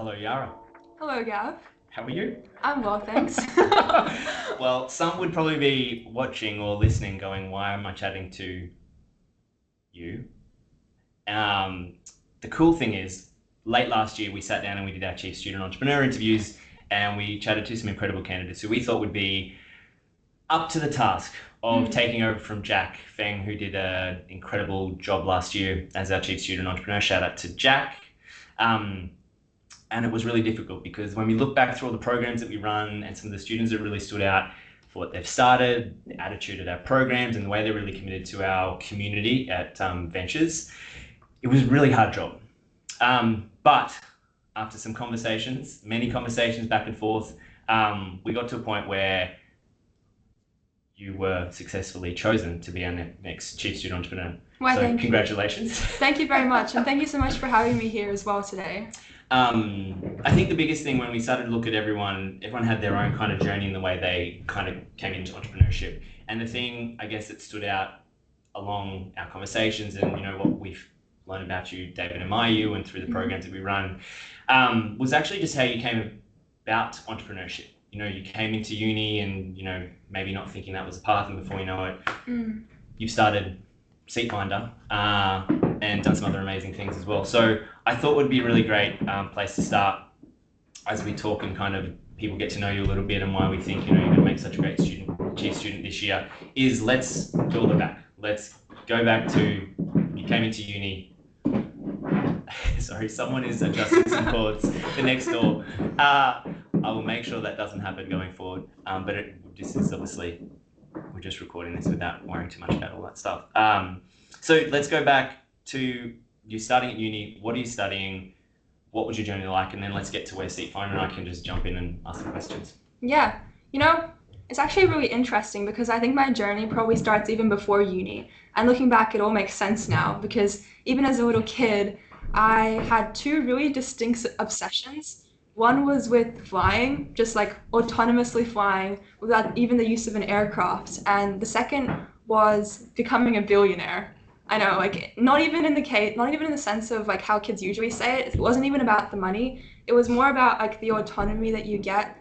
Hello, Yarra. Hello, Gav. How are you? I'm well, thanks. Well, some would probably be watching or listening going, why am I chatting to you? Um, the cool thing is, late last year, we sat down and we did our chief student entrepreneur interviews and we chatted to some incredible candidates who we thought would be up to the task of Mm. taking over from Jack Feng, who did an incredible job last year as our chief student entrepreneur. Shout out to Jack. Um, and it was really difficult because when we look back through all the programs that we run and some of the students that really stood out for what they've started, the attitude at our programs, and the way they're really committed to our community at Ventures, it was a really hard job. But after some conversations, many conversations back and forth, we got to a point where you were successfully chosen to be our next chief student entrepreneur. Why, So thank you. congratulations. Thank you very much, and thank you so much for having me here as well today. I think the biggest thing when we started to look at everyone had their own kind of journey in the way they kind of came into entrepreneurship. And the thing, I guess, that stood out along our conversations and, what we've learned about you, David and Mayu, and through the programs that we run, was actually just how you came about entrepreneurship. You came into uni and, maybe not thinking that was a path, and before you know it, you've started SeatFinder and done some other amazing things as well. So I thought would be a really great place to start as we talk and kind of people get to know you a little bit and why we think you're going to make such a great chief student this year is let's build it back. Let's go back to you came into uni. Sorry, someone is adjusting some cords. The next door. I will make sure that doesn't happen going forward. But this is obviously we're just recording this without worrying too much about all that stuff. So let's go back to you starting at uni. What are you studying? What was your journey like? And then let's get to where SeatFinder and I can just jump in and ask the questions. Yeah, it's actually really interesting because I think my journey probably starts even before uni. And looking back, it all makes sense now because even as a little kid, I had two really distinct obsessions. One was with flying, just like autonomously flying without even the use of an aircraft. And the second was becoming a billionaire. I know, like not even in the sense of like how kids usually say it. It wasn't even about the money. It was more about like the autonomy that you get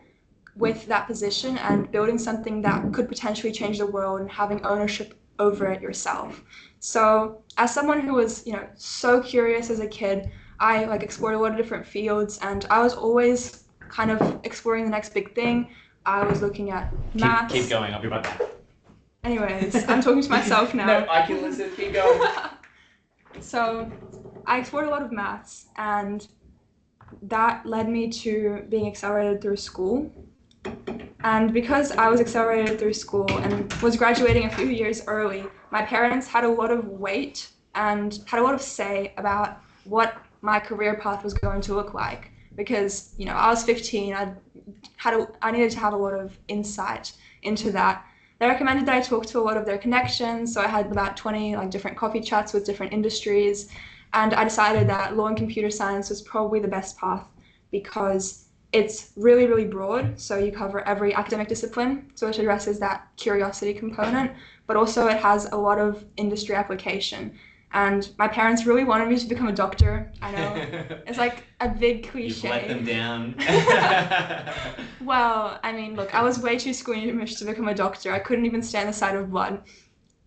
with that position and building something that could potentially change the world and having ownership over it yourself. So, as someone who was, so curious as a kid, I like explored a lot of different fields and I was always kind of exploring the next big thing. I was looking at maths. Keep going. I'll be right back. Anyways, I'm talking to myself now. No, I can listen. Keep going. So, I explored a lot of maths and that led me to being accelerated through school. And because I was accelerated through school and was graduating a few years early, my parents had a lot of weight and had a lot of say about what my career path was going to look like. Because, I was 15, I needed to have a lot of insight into that. They recommended that I talk to a lot of their connections, so I had about 20 like different coffee chats with different industries, and I decided that law and computer science was probably the best path because it's really, really broad, so you cover every academic discipline, so it addresses that curiosity component, but also it has a lot of industry application. And my parents really wanted me to become a doctor. I know, it's like a big cliche. You've let them down. Well, I mean, look, I was way too squeamish to become a doctor. I couldn't even stand the sight of blood.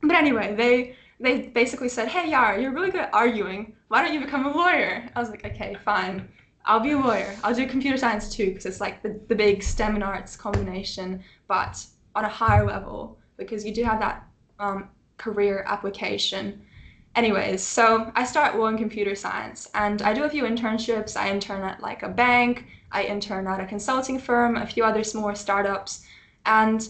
But anyway, they basically said, "Hey, Yara, you're really good at arguing. Why don't you become a lawyer?" I was like, "Okay, fine. I'll be a lawyer. I'll do computer science too, because it's like the big STEM and arts combination, but on a higher level, because you do have that career application." Anyways, so I start law and computer science, and I do a few internships. I intern at like a bank, I intern at a consulting firm, a few other smaller startups, and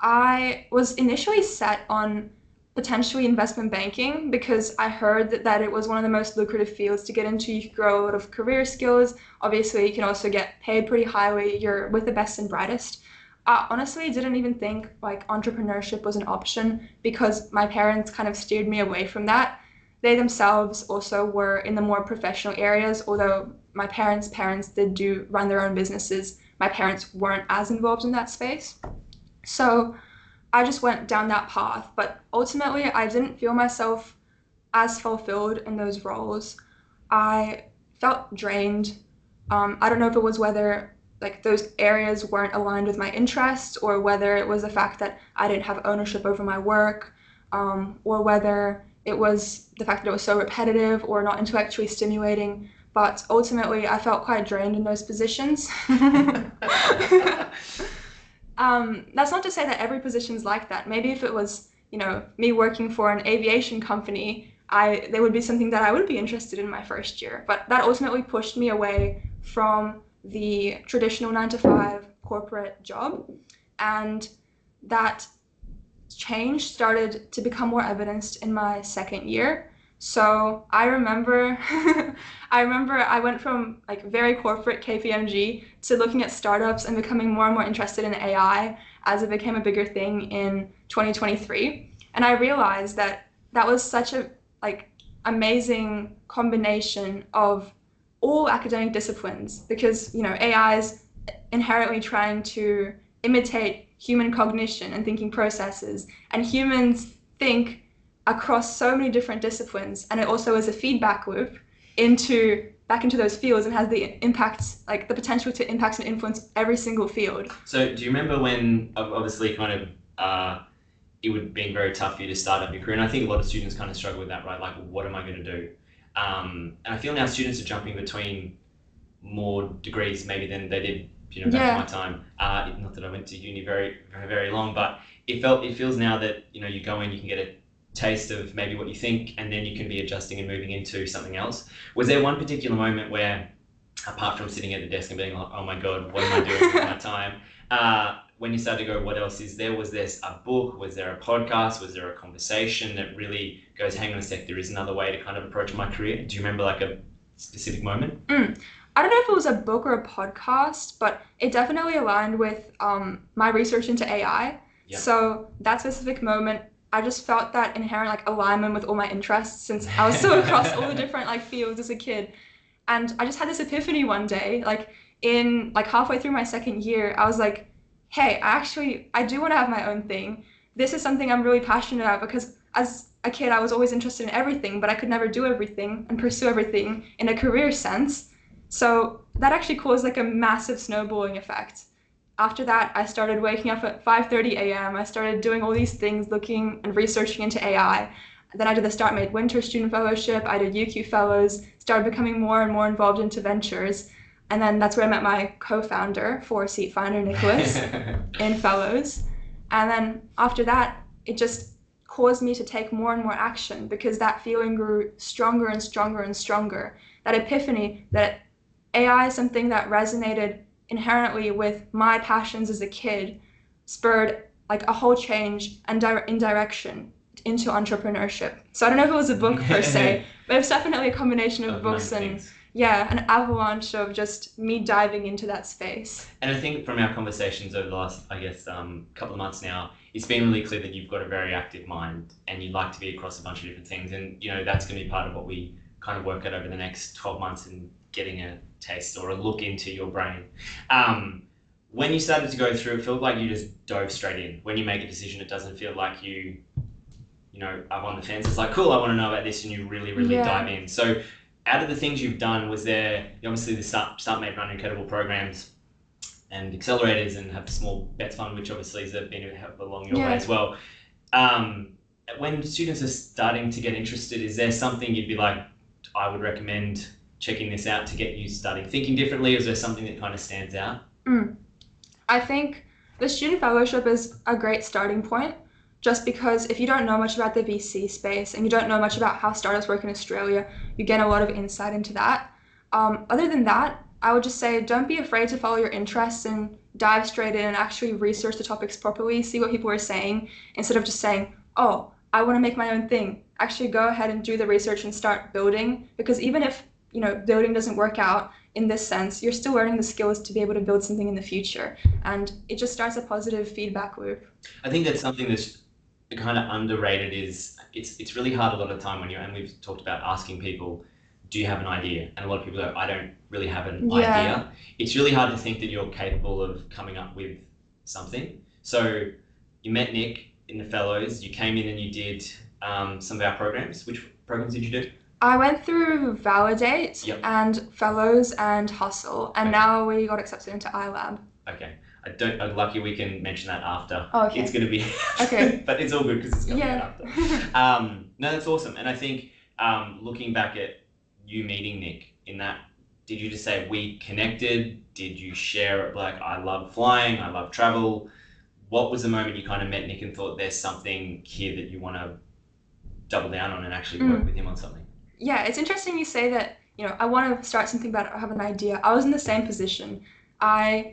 I was initially set on potentially investment banking because I heard that it was one of the most lucrative fields to get into. You could grow a lot of career skills. Obviously, you can also get paid pretty highly. You're with the best and brightest. I honestly didn't even think like entrepreneurship was an option because my parents kind of steered me away from that. They themselves also were in the more professional areas, although my parents did do run their own businesses. My parents weren't as involved in that space. So I just went down that path, but ultimately I didn't feel myself as fulfilled in those roles. I felt drained. I don't know if it was whether like those areas weren't aligned with my interests, or whether it was the fact that I didn't have ownership over my work, or whether it was the fact that it was so repetitive or not intellectually stimulating. But ultimately, I felt quite drained in those positions. That's not to say that every position's like that. Maybe if it was, me working for an aviation company, there would be something that I would be interested in my first year. But that ultimately pushed me away from the traditional 9 to 5 corporate job, and that change started to become more evidenced in my second year. So I remember, I went from like very corporate KPMG to looking at startups and becoming more and more interested in AI as it became a bigger thing in 2023. And I realized that that was such a like amazing combination of all academic disciplines, because AI is inherently trying to imitate human cognition and thinking processes, and humans think across so many different disciplines, and it also is a feedback loop back into those fields, and has the impacts, like the potential to impact and influence every single field. So do you remember when obviously kind of it would have been very tough for you to start up your career, and I think a lot of students kind of struggle with that, right? Like, what am I going to do? And I feel now students are jumping between more degrees maybe than they did, back in my time. Not that I went to uni very, very, very long, but it feels now that, you go in, you can get a taste of maybe what you think, and then you can be adjusting and moving into something else. Was there one particular moment where, apart from sitting at the desk and being like, oh my God, what am I doing with my time? When you started to go, what else is there? Was there a book? Was there a podcast? Was there a conversation that really goes, hang on a sec, there is another way to kind of approach my career? Do you remember like a specific moment? I don't know if it was a book or a podcast, but it definitely aligned with my research into AI. Yeah. So that specific moment, I just felt that inherent like alignment with all my interests, since I was so across all the different like fields as a kid. And I just had this epiphany one day, like in like halfway through my second year, I was like, hey, I do want to have my own thing. This is something I'm really passionate about, because as a kid, I was always interested in everything, but I could never do everything and pursue everything in a career sense. So that actually caused like a massive snowballing effect. After that, I started waking up at 5:30 a.m. I started doing all these things, looking and researching into AI. Then I did the StartMate Winter Student Fellowship. I did UQ Fellows, started becoming more and more involved into ventures. And then that's where I met my co-founder for Seat Finder, Nicholas, in Fellows. And then after that, it just caused me to take more and more action, because that feeling grew stronger and stronger and stronger. That epiphany that AI is something that resonated inherently with my passions as a kid spurred like a whole change and in direction into entrepreneurship. So I don't know if it was a book per se, but it's definitely a combination of books and things. Yeah, an avalanche of just me diving into that space. And I think from our conversations over the last, I guess, couple of months now, it's been really clear that you've got a very active mind and you'd like to be across a bunch of different things. And, that's going to be part of what we kind of work at over the next 12 months and getting a taste or a look into your brain. When you started to go through, it felt like you just dove straight in. When you make a decision, it doesn't feel like you are on the fence. It's like, cool, I want to know about this, and you really, really dive in. So out of the things you've done, was there, obviously the StartMate run incredible programs and accelerators and have the small bets fund, which obviously has been a help along your way as well. When students are starting to get interested, is there something you'd be like, I would recommend checking this out to get you starting thinking differently? Or is there something that kind of stands out? I think the student fellowship is a great starting point, just because if you don't know much about the VC space and you don't know much about how startups work in Australia, you get a lot of insight into that. Other than that, I would just say don't be afraid to follow your interests and dive straight in and actually research the topics properly, see what people are saying, instead of just saying, oh, I want to make my own thing. Actually go ahead and do the research and start building, because even if building doesn't work out in this sense, you're still learning the skills to be able to build something in the future, and it just starts a positive feedback loop. I think that's something that's kind of underrated. Is it's really hard a lot of the time and we've talked about asking people, do you have an idea? And a lot of people go, I don't really have an idea. It's really hard to think that you're capable of coming up with something. So you met Nick in the fellows, you came in and you did some of our programs. Which programs did you do? I went through Validate Yep. and Fellows and Hustle, and Okay. now we got accepted into iLab. Okay. I'm lucky we can mention that after. Oh, okay. It's going to be, Okay. but it's all good because it's coming out Yeah. after. No, that's awesome. And I think looking back at you meeting Nick in that, did you just say we connected? Did you share it like I love flying, I love travel? What was the moment you kind of met Nick and thought there's something here that you want to double down on and actually work with him on something? Yeah, it's interesting you say that, I want to start something but I have an idea. I was in the same position.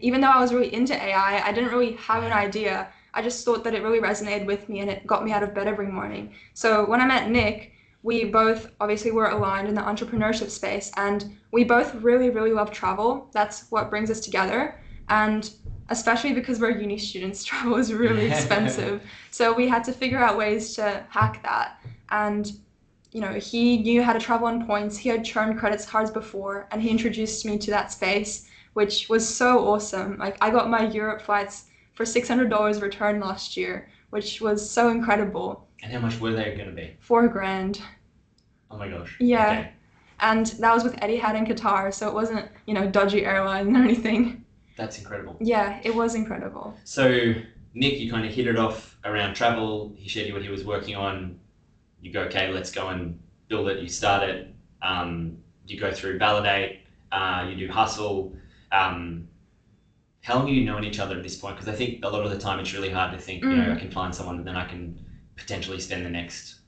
Even though I was really into AI, I didn't really have an idea. I just thought that it really resonated with me and it got me out of bed every morning. So when I met Nick, we both obviously were aligned in the entrepreneurship space and we both really, really love travel. That's what brings us together. And especially because we're uni students, travel is really expensive. So we had to figure out ways to hack that. And he knew how to travel on points. He had churned credit cards before, and he introduced me to that space, which was so awesome. Like I got my Europe flights for $600 return last year, which was so incredible. And how much were they going to be? $4,000. Oh my gosh. Yeah. Okay. And that was with Etihad in Qatar, so it wasn't, dodgy airline or anything. That's incredible. Yeah, it was incredible. So Nick, you kind of hit it off around travel. He shared you what he was working on. You go, okay, let's go and build it. You start it. You go through Validate. You do Hustle. How long have you known each other at this point? Because I think a lot of the time it's really hard to think, I can find someone and then I can potentially spend the next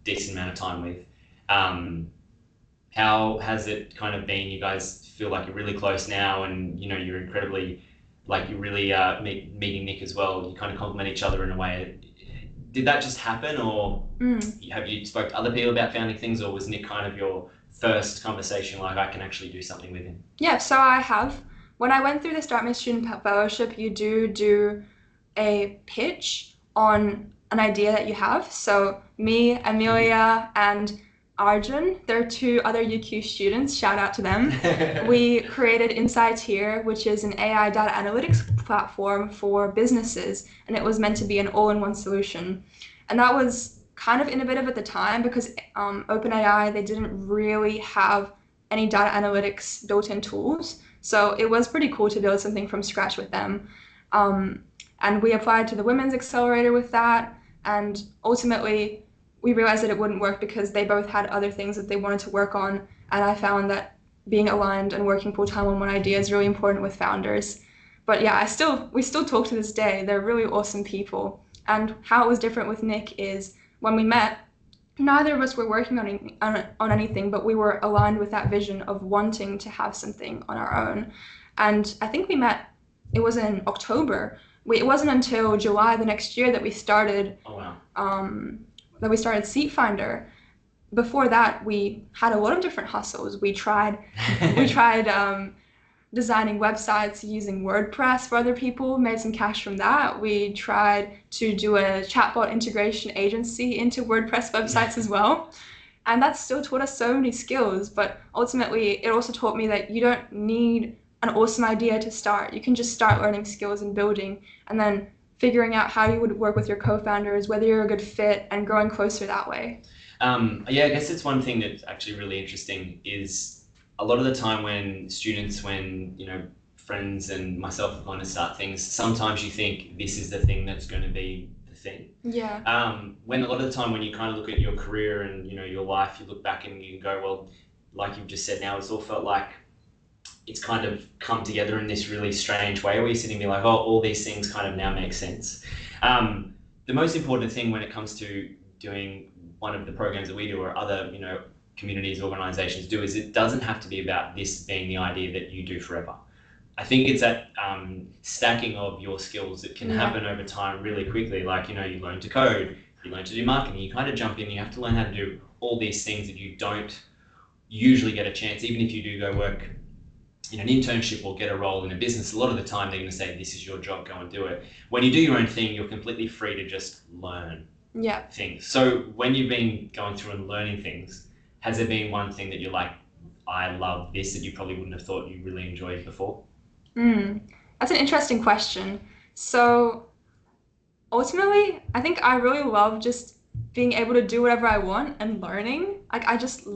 decent amount of time with. How has it kind of been? You guys feel like you're really close now and, you're incredibly, like you're really meeting Nick as well. You kind of complement each other in a way. Did that just happen or have you spoke to other people about founding things or was Nick kind of your first conversation like I can actually do something with him? Yeah, so I have. When I went through the Start My Student Fellowship, you do a pitch on an idea that you have. So me, Amelia, and Arjun, they're two other UQ students, shout out to them. We created Insights Here, which is an AI data analytics platform for businesses, and it was meant to be an all-in-one solution. And that was kind of innovative at the time because OpenAI, they didn't really have any data analytics built-in tools. So it was pretty cool to build something from scratch with them. And we applied to the Women's Accelerator with that, and ultimately, we realized that it wouldn't work because they both had other things that they wanted to work on. And I found that being aligned and working full time on one idea is really important with founders. But yeah, we still talk to this day. They're really awesome people. And how it was different with Nick is when we met, neither of us were working on anything, but we were aligned with that vision of wanting to have something on our own. And I think we met, it was in October. It wasn't until July the next year that we started. Oh wow. That we started Seat Finder. Before that, we had a lot of different hustles. We tried designing websites using WordPress for other people, made some cash from that. We tried to do a chatbot integration agency into WordPress websites as well. And that still taught us so many skills, but ultimately it also taught me that you don't need an awesome idea to start. You can just start learning skills and building, and then figuring out how you would work with your co-founders, whether you're a good fit, and growing closer that way. I guess it's one thing that's actually really interesting is a lot of the time when friends and myself are going to start things, sometimes you think this is the thing that's going to be the thing. Yeah. When a lot of the time when you kind of look at your career and, your life, you look back and you go, well, like you've just said now, it's all felt like it's kind of come together in this really strange way where you're sitting there like, oh, all these things kind of now make sense. The most important thing when it comes to doing one of the programs that we do or other, communities, organizations do is it doesn't have to be about this being the idea that you do forever. I think it's that stacking of your skills that can happen over time really quickly. Like, you learn to code, you learn to do marketing, you kind of jump in, you have to learn how to do all these things that you don't usually get a chance, even if you do go work in an internship or get a role in a business, a lot of the time they're going to say, this is your job, go and do it. When you do your own thing, you're completely free to just learn things. So when you've been going through and learning things, has there been one thing that you're like, I love this, that you probably wouldn't have thought you really enjoyed before? That's an interesting question. So ultimately, I think I really love just being able to do whatever I want and learning. Like I just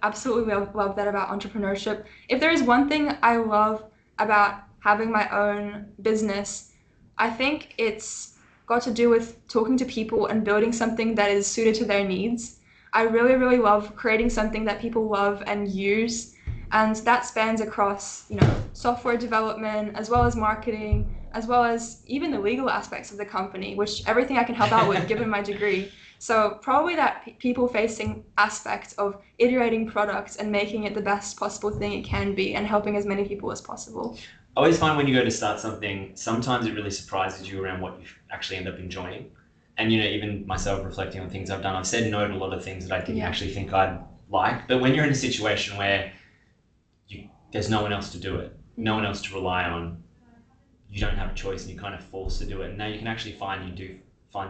absolutely love that about entrepreneurship. If there is one thing I love about having my own business, I think it's got to do with talking to people and building something that is suited to their needs. I really, really love creating something that people love and use. And that spans across, software development, as well as marketing, as well as even the legal aspects of the company, which everything I can help out with given my degree. So probably that people-facing aspect of iterating products and making it the best possible thing it can be and helping as many people as possible. I always find when you go to start something, sometimes it really surprises you around what you actually end up enjoying. And even myself reflecting on things I've done, I've said no to a lot of things that I didn't actually think I'd like. But when you're in a situation where there's no one else to do it, no one else to rely on, you don't have a choice and you're kind of forced to do it. And now you can actually find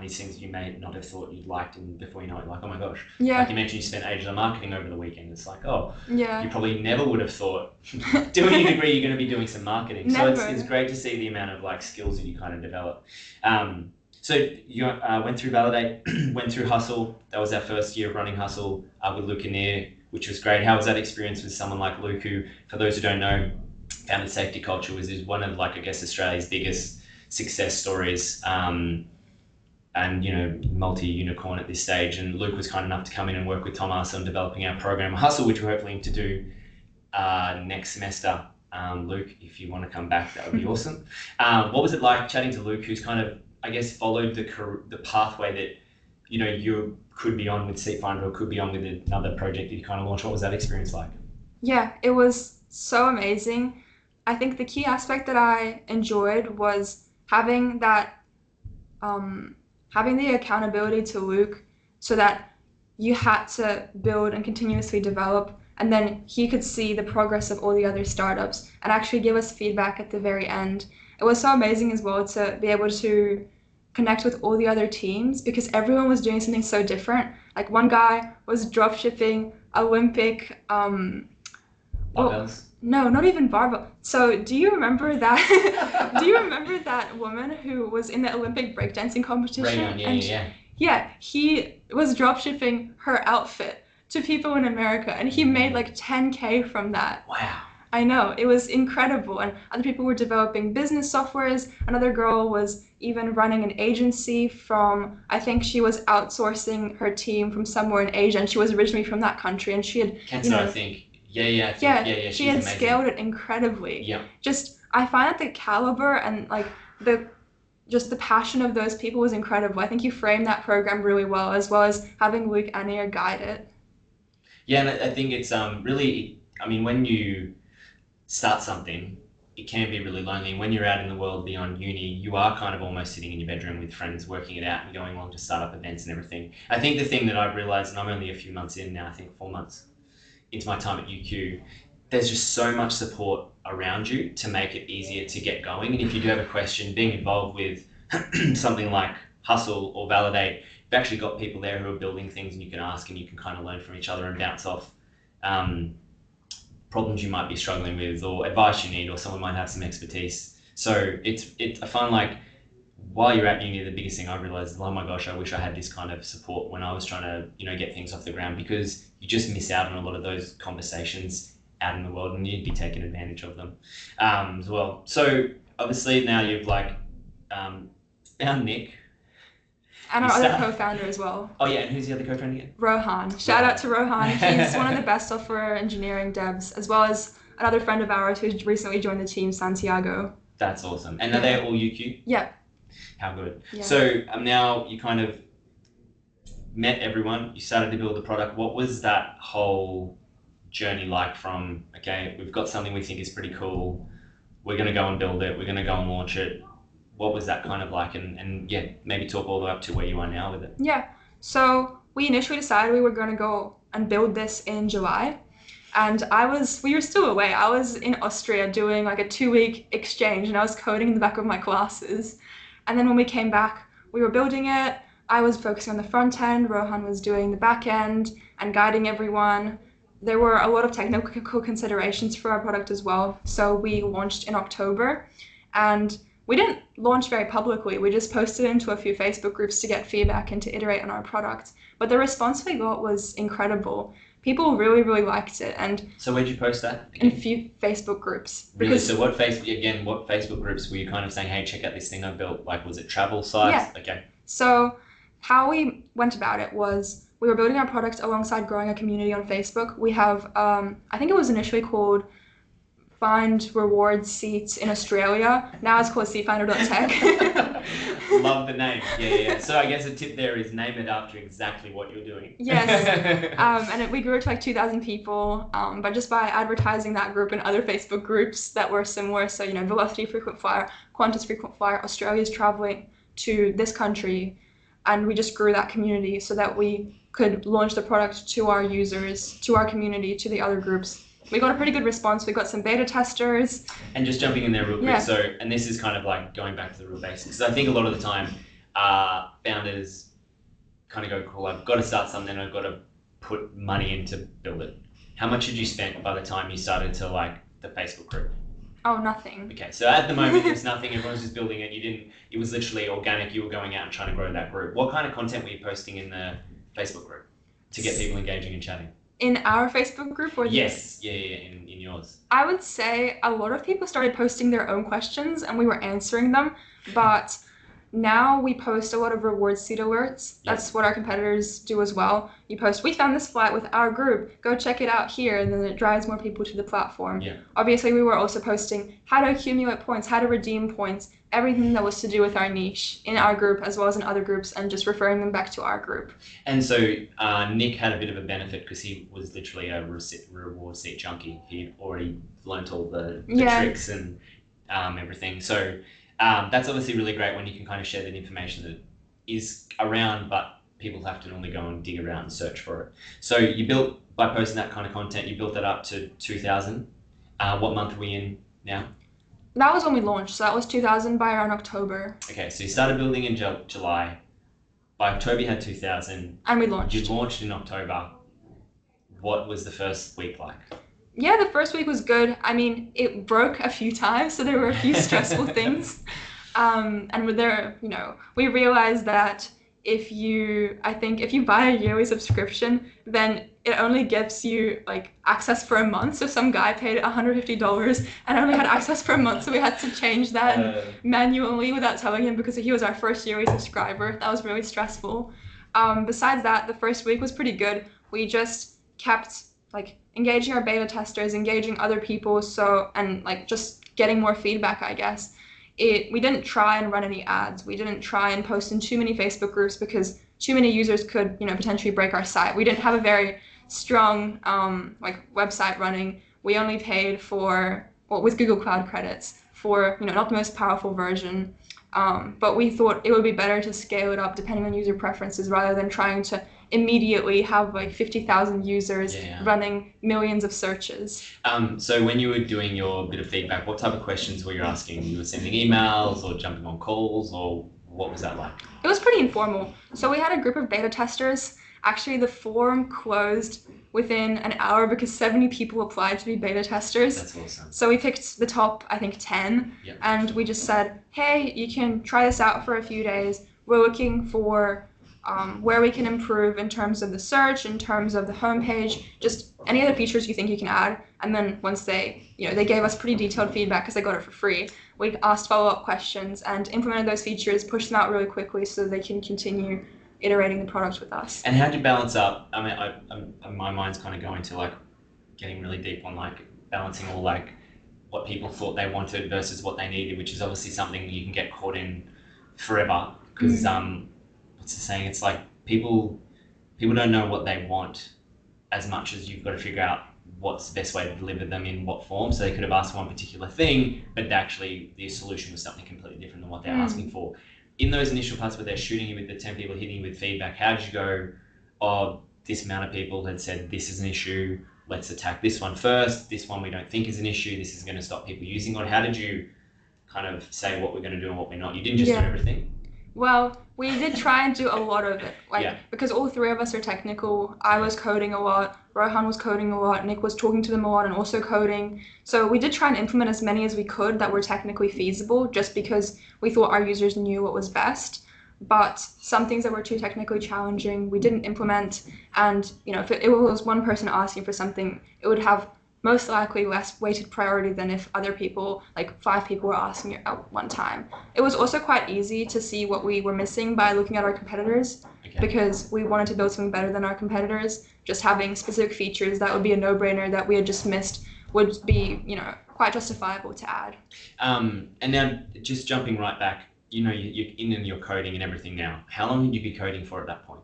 these things you may not have thought you'd liked, and before you know it, like, oh my gosh. Yeah. Like you mentioned, you spent ages on marketing over the weekend. It's like, oh, yeah. You probably never would have thought doing a degree you're going to be doing some marketing. Never. So it's great to see the amount of like skills that you kind of develop. So you went through Validate, went through Hustle. That was our first year of running Hustle with Luke and Nir, which was great. How was that experience with someone like Luke, who, for those who don't know, founded Safety Culture, is one of, like, I guess, Australia's biggest success stories, and multi-unicorn at this stage. And Luke was kind enough to come in and work with Thomas on developing our program Hustle, which we're hopefully to do next semester. Luke, if you want to come back, that would be awesome. What was it like chatting to Luke, who's kind of, I guess, followed the pathway that you could be on with SeatFinder or could be on with another project that you kind of launched? What was that experience like? Yeah, it was so amazing. I think the key aspect that I enjoyed was having that, having the accountability to Luke, so that you had to build and continuously develop, and then he could see the progress of all the other startups and actually give us feedback at the very end. It was so amazing as well to be able to connect with all the other teams, because everyone was doing something so different. Like one guy was drop shipping Olympic barbells. No, not even barbell. So do you remember that do you remember that woman who was in the Olympic breakdancing competition? Yeah, he was drop shipping her outfit to people in America, and he made like 10K from that. Wow. I know, it was incredible. And other people were developing business softwares. Another girl was even running an agency from, I think she was outsourcing her team from somewhere in Asia, and she was originally from that country, and she had, I think. Yeah. She had amazing. Scaled it incredibly. Yeah. I find that the caliber and like the passion of those people was incredible. I think you framed that program really well as having Luke and Nir guide it. Yeah, and I think it's really, I mean, when you start something, it can be really lonely. When you're out in the world beyond uni, you are kind of almost sitting in your bedroom with friends, working it out and going along to startup events and everything. I think the thing that I've realized, and I'm only a few months in now, I think 4 months into my time at UQ, there's just so much support around you to make it easier to get going. And if you do have a question, being involved with something like Hustle or Validate, you've actually got people there who are building things, and you can ask and you can kind of learn from each other and bounce off problems you might be struggling with, or advice you need, or someone might have some expertise. So I find like while you're at uni, the biggest thing I realized is, oh my gosh, I wish I had this kind of support when I was trying to, get things off the ground, because you just miss out on a lot of those conversations out in the world, and you'd be taking advantage of them as well. So obviously now you've found Nick. And our other co-founder as well. Oh yeah, and who's the other co-founder again? Rohan. Shout out to Rohan. He's one of the best software engineering devs, as well as another friend of ours who's recently joined the team, Santiago. That's awesome. And are they all UQ? Yeah. How good. Yeah. So now you kind of met everyone, you started to build the product. What was that whole journey like from, okay, we've got something we think is pretty cool, we're going to go and build it, we're going to go and launch it. What was that kind of like? And maybe talk all the way up to where you are now with it. Yeah. So we initially decided we were going to go and build this in July. And we were still away. I was in Austria doing like a 2-week exchange, and I was coding in the back of my classes. And then when we came back, we were building it. I was focusing on the front end. Rohan was doing the back end and guiding everyone. There were a lot of technical considerations for our product as well. So we launched in October, and we didn't launch very publicly. We just posted into a few Facebook groups to get feedback and to iterate on our product. But the response we got was incredible. people really, really liked it. And So where'd you post that? in a few Facebook groups. Really? So what Facebook groups were you kind of saying, hey, check out this thing I built? Like, was it travel sites? Yeah. Okay. So how we went about it was we were building our product alongside growing a community on Facebook. We have, I think it was initially called Find Reward Seats in Australia. Now it's called seatfinder.tech. Love the name. Yeah. So I guess a tip there is name it after exactly what you're doing. Yes. And we grew it to like 2,000 people, but just by advertising that group and other Facebook groups that were similar. So, Velocity Frequent Flyer, Qantas Frequent Flyer, Australia's traveling to this country. And we just grew that community so that we could launch the product to our users, to our community, to the other groups. We got a pretty good response. We got some beta testers. And just jumping in there real quick, Yeah. So, and this is kind of like going back to the real basics. Because I think a lot of the time, founders kind of go, cool, I've got to start something, I've got to put money in to build it. How much had you spent by the time you started to like the Facebook group? Oh, nothing. Okay, so at the moment there's nothing, everyone's just building it. It was literally organic, you were going out and trying to grow that group. What kind of content were you posting in the Facebook group to get people engaging and chatting? In our Facebook group? Or Yes, yeah, in yours. I would say a lot of people started posting their own questions and we were answering them, but now we post a lot of reward seat alerts. That's what our competitors do as well. You post, we found this flight with our group, go check it out here, and then it drives more people to the platform. Yeah. Obviously, we were also posting how to accumulate points, how to redeem points, everything that was to do with our niche in our group as well as in other groups, and just referring them back to our group. And so Nick had a bit of a benefit because he was literally a reward seat junkie. He'd already learnt all the tricks and everything. So that's obviously really great when you can kind of share that information that is around, but people have to normally go and dig around and search for it. So you built, by posting that kind of content, you built that up to 2,000. What month are we in now? That was when we launched, so that was 2,000 by around October. Okay, so you started building in July. By October you had 2,000. And we launched. You launched in October. What was the first week like? Yeah, the first week was good. I mean, it broke a few times, so there were a few stressful things. And we realized that if you buy a yearly subscription, then it only gives you like access for a month. So some guy paid $150 and only had access for a month. So we had to change that manually without telling him because he was our first yearly subscriber. That was really stressful. Besides that, the first week was pretty good. We just kept like engaging our beta testers, engaging other people, and like just getting more feedback, I guess. We didn't try and run any ads. We didn't try and post in too many Facebook groups because too many users could, potentially break our site. We didn't have a very strong website running. We only paid with Google Cloud credits for, not the most powerful version. But we thought it would be better to scale it up depending on user preferences rather than trying to immediately have like 50,000 users running millions of searches. So when you were doing your bit of feedback, what type of questions were you asking? You were sending emails or jumping on calls, or what was that like? It was pretty informal. So we had a group of beta testers. Actually, the forum closed within an hour because 70 people applied to be beta testers. That's awesome. So we picked the top, I think, 10, and we just said, hey, you can try this out for a few days. We're looking for where we can improve in terms of the search, in terms of the homepage, just any other features you think you can add. And then once they gave us pretty detailed feedback because they got it for free, we asked follow-up questions and implemented those features, pushed them out really quickly so they can continue iterating the product with us. And how'd you balance up? I mean, my mind's kind of going to like getting really deep on like balancing all like what people thought they wanted versus what they needed, which is obviously something you can get caught in forever because what's the saying? It's like people don't know what they want as much as you've got to figure out what's the best way to deliver them in what form. So they could have asked for one particular thing, but actually the solution was something completely different than what they're asking for. In those initial parts where they're shooting you with the 10 people, hitting you with feedback, how did you go, oh, this amount of people had said this is an issue, let's attack this one first, this one we don't think is an issue, this is going to stop people using it? How did you kind of say what we're going to do and what we're not? You didn't just do everything? Well, we did try and do a lot of it, because all three of us are technical. I was coding a lot, Rohan was coding a lot, Nick was talking to them a lot and also coding. So we did try and implement as many as we could that were technically feasible just because we thought our users knew what was best. but some things that were too technically challenging we didn't implement. And if it was one person asking for something, it would have most likely less weighted priority than if other people, like 5 people, were asking it at one time. It was also quite easy to see what we were missing by looking at our competitors, because we wanted to build something better than our competitors. Just having specific features that would be a no-brainer that we had just missed would be, quite justifiable to add. And now, just jumping right back, you're in your coding and everything now. How long did you be coding for at that point?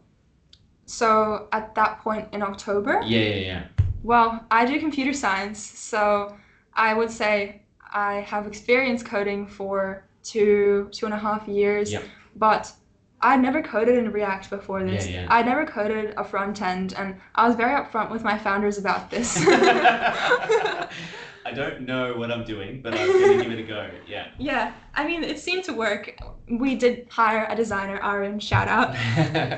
So at that point in October? Yeah. Well, I do computer science, so I would say I have experience coding for 2.5 years. Yep. But I'd never coded in React before this. Yeah. I'd never coded a front end, and I was very upfront with my founders about this. I don't know what I'm doing, but I'm going to give it a go. Yeah. Yeah, I mean, it seemed to work. We did hire a designer, Aaron, shout out,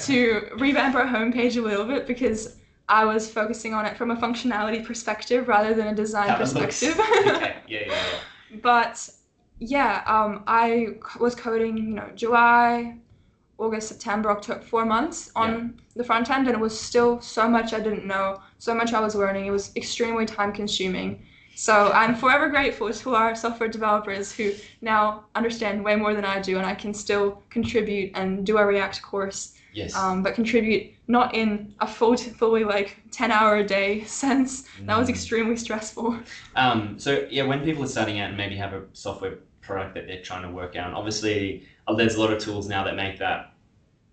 to revamp our homepage a little bit, because I was focusing on it from a functionality perspective rather than a design perspective. Okay. Yeah. But yeah, I was coding, July, August, September, October, 4 months on the front end, and it was still so much I didn't know, so much I was learning. It was extremely time consuming. So I'm forever grateful to our software developers who now understand way more than I do, and I can still contribute and do a React course. Yes. But contribute not in a fully like 10-hour-a-day sense. That was extremely stressful. So yeah, when people are starting out and maybe have a software product that they're trying to work out, obviously there's a lot of tools now that make that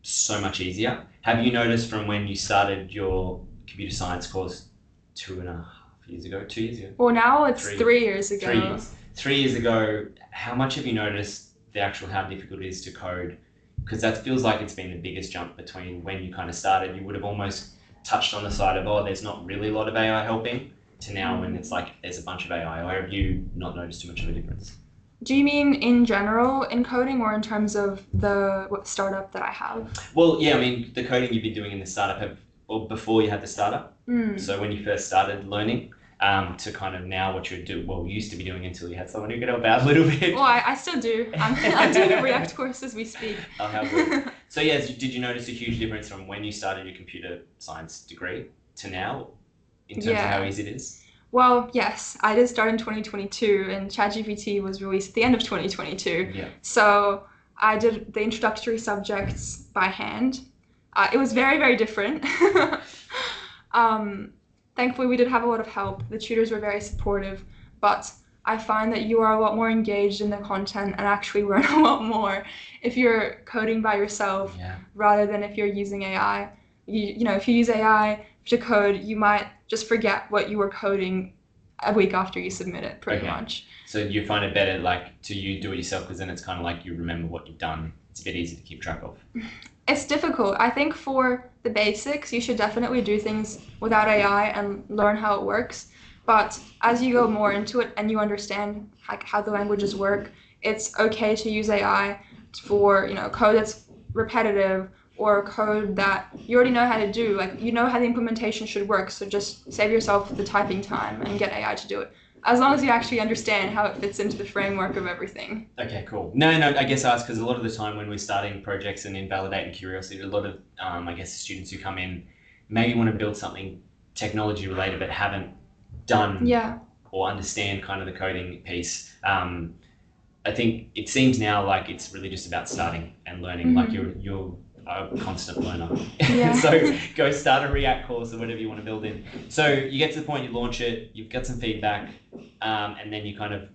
so much easier. Have you noticed from when you started your computer science course 2.5 years ago, 2 years ago? Well, now it's 3 years ago. 3 years. 3 years ago, how much have you noticed how difficult it is to code? Because that feels like it's been the biggest jump between when you kind of started. You would have almost touched on the side of, there's not really a lot of AI helping, to now when it's like there's a bunch of AI. Or have you not noticed too much of a difference? Do you mean in general in coding, or in terms of the startup that I have? Well, yeah, I mean, the coding you've been doing in the startup, or before you had the startup. So when you first started learning, to kind of now what you used to be doing until you had someone who could help out a little bit. Well, I still do. I'm doing a React course as we speak. Oh, how good. So yeah, did you notice a huge difference from when you started your computer science degree to now in terms of how easy it is? Well, yes, I did start in 2022, and ChatGPT was released at the end of 2022. Yeah. So I did the introductory subjects by hand. It was very, very different. Thankfully, we did have a lot of help. The tutors were very supportive, but I find that you are a lot more engaged in the content and actually learn a lot more if you're coding by yourself rather than if you're using AI. If you use AI to code, you might just forget what you were coding a week after you submit it, pretty much. So you find it better to do it yourself, because then it's kind of like you remember what you've done. It's a bit easy to keep track of. It's difficult. I think for the basics, you should definitely do things without AI and learn how it works. But as you go more into it and you understand how the languages work, it's okay to use AI for code that's repetitive, or code that you already know how to do. Like, you know how the implementation should work, so just save yourself the typing time and get AI to do it. As long as you actually understand how it fits into the framework of everything. Okay, cool. No, I guess I ask because a lot of the time when we're starting projects and invalidating curiosity, a lot of, students who come in maybe want to build something technology related but haven't done or understand kind of the coding piece. I think it seems now like it's really just about starting and learning. Like you're a constant learner. So go start a React course or whatever you want to build in. So you get to the point, you launch it, you've got some feedback, and then you kind of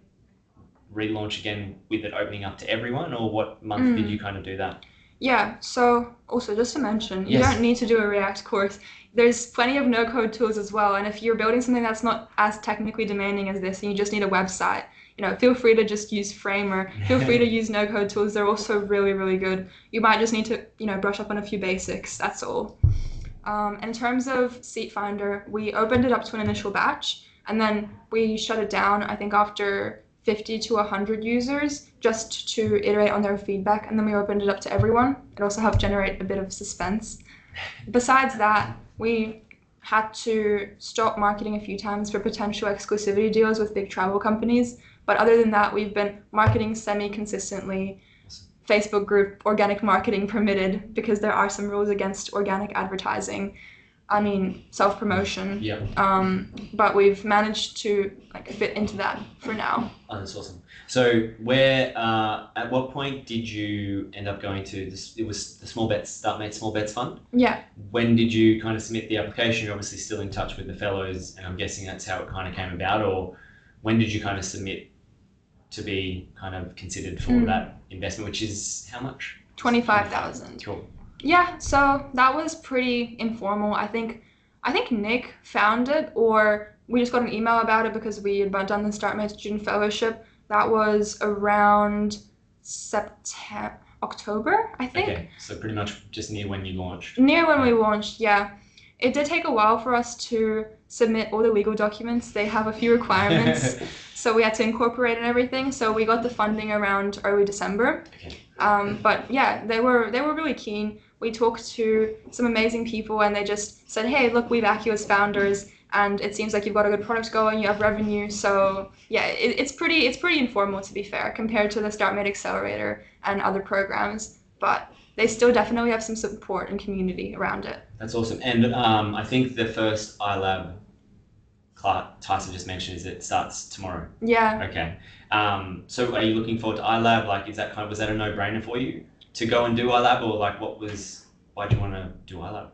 relaunch again with it opening up to everyone, or what month did you kind of do that? Yeah, so also just to mention, you don't need to do a React course. There's plenty of no-code tools as well, and if you're building something that's not as technically demanding as this and you just need a website, feel free to just use Frame, or feel free to use no-code tools. They're also really, really good. You might just need to, brush up on a few basics, that's all. In terms of Seat Finder, we opened it up to an initial batch, and then we shut it down, I think, after 50 to 100 users, just to iterate on their feedback, and then we opened it up to everyone. It also helped generate a bit of suspense. Besides that, we had to stop marketing a few times for potential exclusivity deals with big travel companies. But other than that, we've been marketing semi-consistently Facebook group, Organic Marketing Permitted, because there are some rules against organic advertising. I mean, self-promotion. Yeah. But we've managed to like fit into that for now. Oh, that's awesome. So where, at what point did you end up going to this? It was the Startmate Small Bets Fund. Yeah. When did you kind of submit the application? You're obviously still in touch with the fellows, and I'm guessing that's how it kind of came about. Or when did you kind of submit to be kind of considered for that investment, which is how much? 25,000. Cool. Yeah, so that was pretty informal. I think Nick found it, or we just got an email about it because we had done the StartMate Student Fellowship. That was around October, I think. Okay, so pretty much just near when you launched. Near when we launched, yeah. It did take a while for us to submit all the legal documents. They have a few requirements, so we had to incorporate and everything. So we got the funding around early December. Okay. But yeah, they were really keen. We talked to some amazing people, and they just said, "Hey, look, we back you as founders, and it seems like you've got a good product going. You have revenue." So yeah, it's pretty informal, to be fair, compared to the StartMate Accelerator and other programs. But they still definitely have some support and community around it. That's awesome. And I think the first iLab class Tyson just mentioned is it starts tomorrow. Yeah. Okay. So are you looking forward to iLab? Like, was that a no-brainer for you to go and do iLab, or like why do you want to do iLab?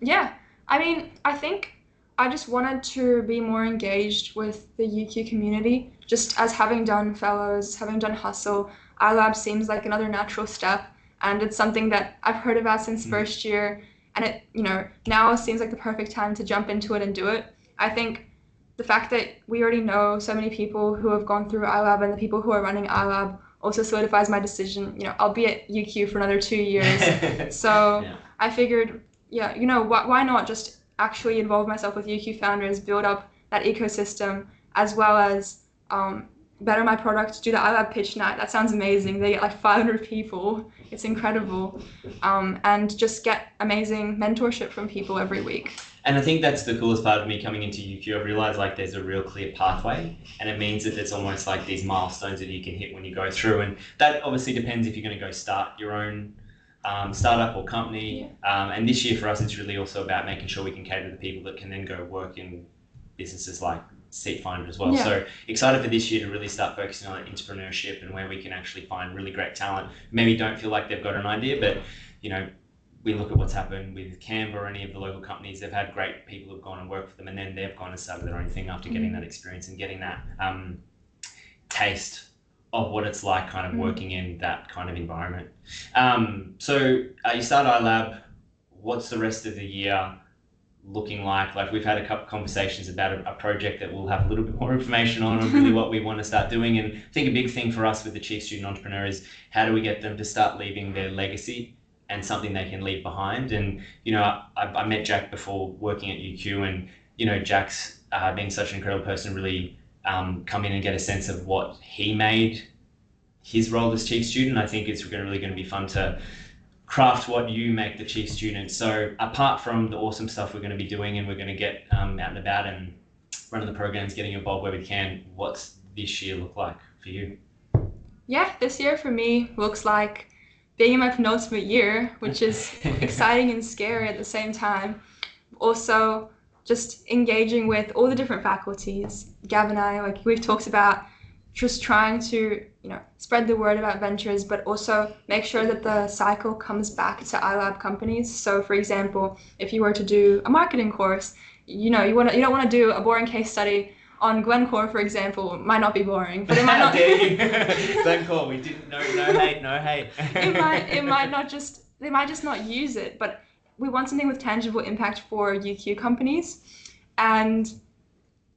Yeah. I mean, I think I just wanted to be more engaged with the UQ community. Just as having done fellows, having done Hustle, iLab seems like another natural step. And it's something that I've heard about since first year, and it, now seems like the perfect time to jump into it and do it. I think the fact that we already know so many people who have gone through iLab and the people who are running iLab also solidifies my decision. I'll be at UQ for another 2 years. So yeah. I figured, why not just actually involve myself with UQ founders, build up that ecosystem, as well as better my product, do the iLab pitch night. That sounds amazing. They get like 500 people. It's incredible. And just get amazing mentorship from people every week. And I think that's the coolest part of me coming into UQ. I've realized like there's a real clear pathway, and it means that there's almost like these milestones that you can hit when you go through. And that obviously depends if you're going to go start your own startup or company. Yeah. And this year for us, it's really also about making sure we can cater to the people that can then go work in businesses like SeatFinder as well. Yeah. So excited for this year to really start focusing on entrepreneurship and where we can actually find really great talent. Maybe don't feel like they've got an idea, but we look at what's happened with Canva or any of the local companies. They've had great people who've gone and worked for them, and then they've gone and started their own thing after getting that experience and getting that taste of what it's like kind of working in that kind of environment. So you start iLab. What's the rest of the year looking like? Like, we've had a couple of conversations about a project that we'll have a little bit more information on really what we want to start doing. And I think a big thing for us with the Chief Student Entrepreneur is how do we get them to start leaving their legacy and something they can leave behind. And I met Jack before working at UQ, and Jack's being such an incredible person, really come in and get a sense of what he made his role as chief student. I think it's really going to be fun to craft what you make the chief student. So apart from the awesome stuff we're going to be doing, and we're going to get out and about and running the programs, getting involved where we can, what's this year look like for you? Yeah, this year for me looks like being in my penultimate year, which is exciting and scary at the same time. Also, just engaging with all the different faculties. Gav and I, we've talked about just trying to, spread the word about ventures, but also make sure that the cycle comes back to iLab companies. So, for example, if you were to do a marketing course, you don't want to do a boring case study on Glencore, for example. It might not be boring, but it might not. Glencore, we didn't. No hate. It might not just. They might just not use it, but we want something with tangible impact for UQ companies, and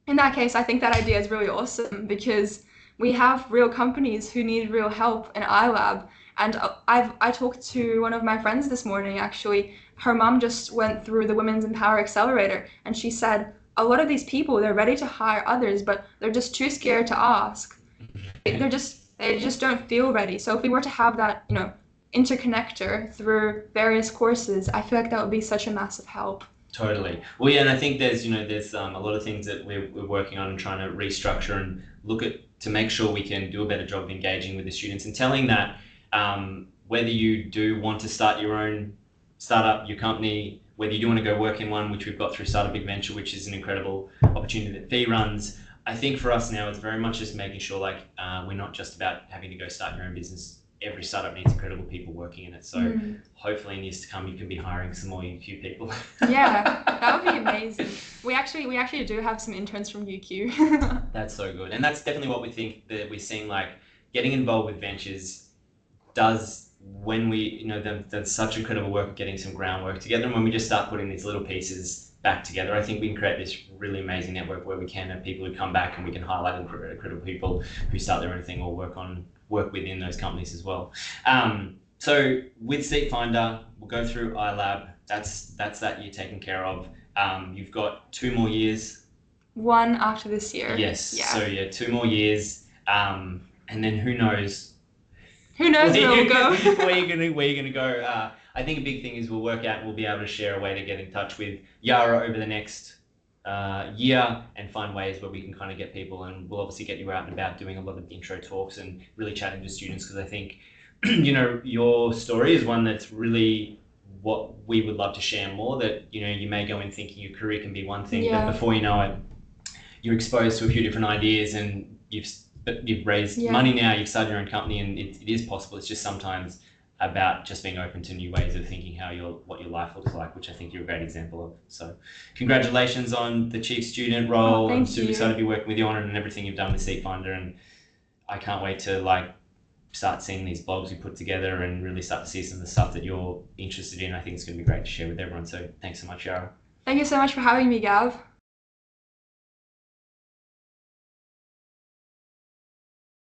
in that case, I think that idea is really awesome because we have real companies who need real help in iLab. And I talked to one of my friends this morning. Actually, her mom just went through the Women's Empower Accelerator, and she said, a lot of these people, they're ready to hire others, but they're just too scared to ask. They just don't feel ready. So if we were to have that, interconnector through various courses, I feel like that would be such a massive help. Totally. Well, yeah, and I think there's a lot of things that we're working on and trying to restructure and look at to make sure we can do a better job of engaging with the students and telling that whether you do want to start your own startup, your company, whether you do want to go work in one, which we've got through Startup Big Venture, which is an incredible opportunity that Fee runs. I think for us now, it's very much just making sure we're not just about having to go start your own business. Every startup needs incredible people working in it. So hopefully in years to come, you can be hiring some more UQ people. Yeah, that would be amazing. We actually do have some interns from UQ. That's so good. And that's definitely what we think that we're seeing, getting involved with ventures does when we, there's such incredible work of getting some groundwork together. And when we just start putting these little pieces back together, I think we can create this really amazing network where we can have people who come back and we can highlight incredible people who start their own thing or work within those companies as well. So with Seat Finder, we'll go through iLab. That's that year taken care of. You've got 2 more years. One after this year. Yes. Yeah. So 2 more years. And then who knows? Who knows where we'll go? where you're gonna go? I think a big thing is we'll be able to share a way to get in touch with Yarra over the next year and find ways where we can kind of get people, and we'll obviously get you out and about doing a lot of intro talks and really chatting to students, because I think your story is one that's really what we would love to share more. That you may go in thinking your career can be one thing, but before you know it, you're exposed to a few different ideas, and you've raised money now, you've started your own company, and it is possible. It's just sometimes about just being open to new ways of thinking what your life looks like, which I think you're a great example of. So congratulations on the chief student role. I'm super excited to be working with you on it and everything you've done with Seat Finder, and I can't wait to start seeing these blogs you put together and really start to see some of the stuff that you're interested in. I think it's going to be great to share with everyone. So thanks so much, Yarra. Thank you so much for having me, Gav.